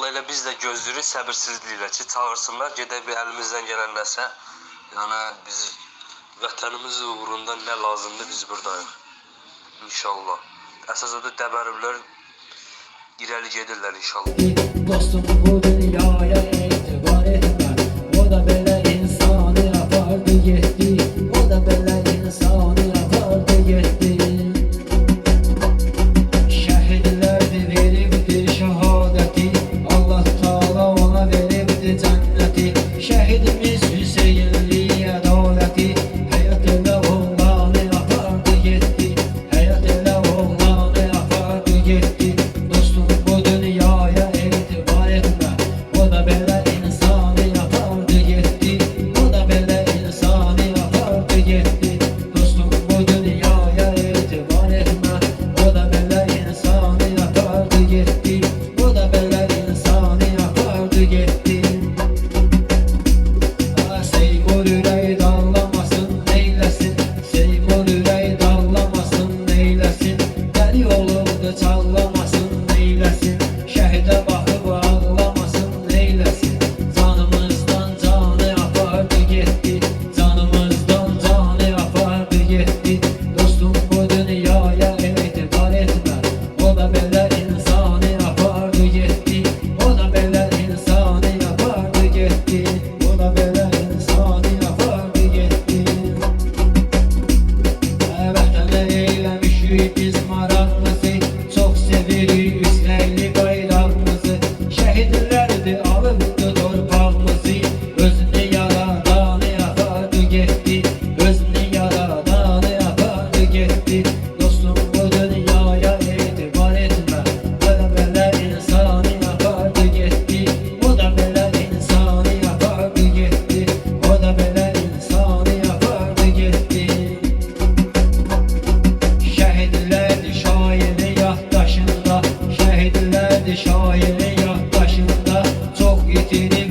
Elə biz də gözləyirik səbirsizliklə ki, çağırsınlar, gedək bir əlimizdən gələn nəsə. Yəni biz vətənimiz uğrunda nə lazımdır biz buradayıq. İnşallah. Əsas odur dəbəriblər irəli gedirlər inşallah. Dostum bu dünyaya etibar etmə. O da belə insanı apardı getdi. O da belə insanı apardı getdi. Şəhidlərdi veribdir şəhadəti. Allah Taala ona veribdi cənnəti. Şəhidimiz Hüseynli ədaləti. Həyat elə oğlanı apardı getdi. Həyat elə oğlanı apardı getdi. Dostum bu dünyaya etibar etmə. O da belə insanı apardı getdi. O da belə insanı apardı getdi. Dostum bu dünyaya etibar etmə. O da belə insanı apardı getdi. O da belə insanı apardı getdi. Seymur ürək dağlamasın neyləsin. Seymur ürək dağlamasın neyləsin. Dəli olubdu çağlamasın neyləsin. Şəhidə baxıb ağlamasın neyləsin. Canımızdan canı apardı getdi. Canımızdan canı apardı getdi. Dostum bu dünyaya etibar etmə. O da belə insanı apardı getdi. O da belə insanı apardı getdi. O da belə insanı apardı getdi. Vətənə eyləmişik biz maraqlısı. Çox sevirik üstəyli bayrağımızı. Şəhidlərdi alıbdı torpağımızı. Özünü yaradanı apardı getdi. Özünü yaradanı apardı getdi. Dostum bu dünyaya etibar etmə. O da belə insanı apardı getdi. O da belə insanı apardı getdi. O da belə insanı apardı getdi. Şəhidlərdi şairi yaddaşında. Şəhidlərdi şairi yaddaşında. Çox itirib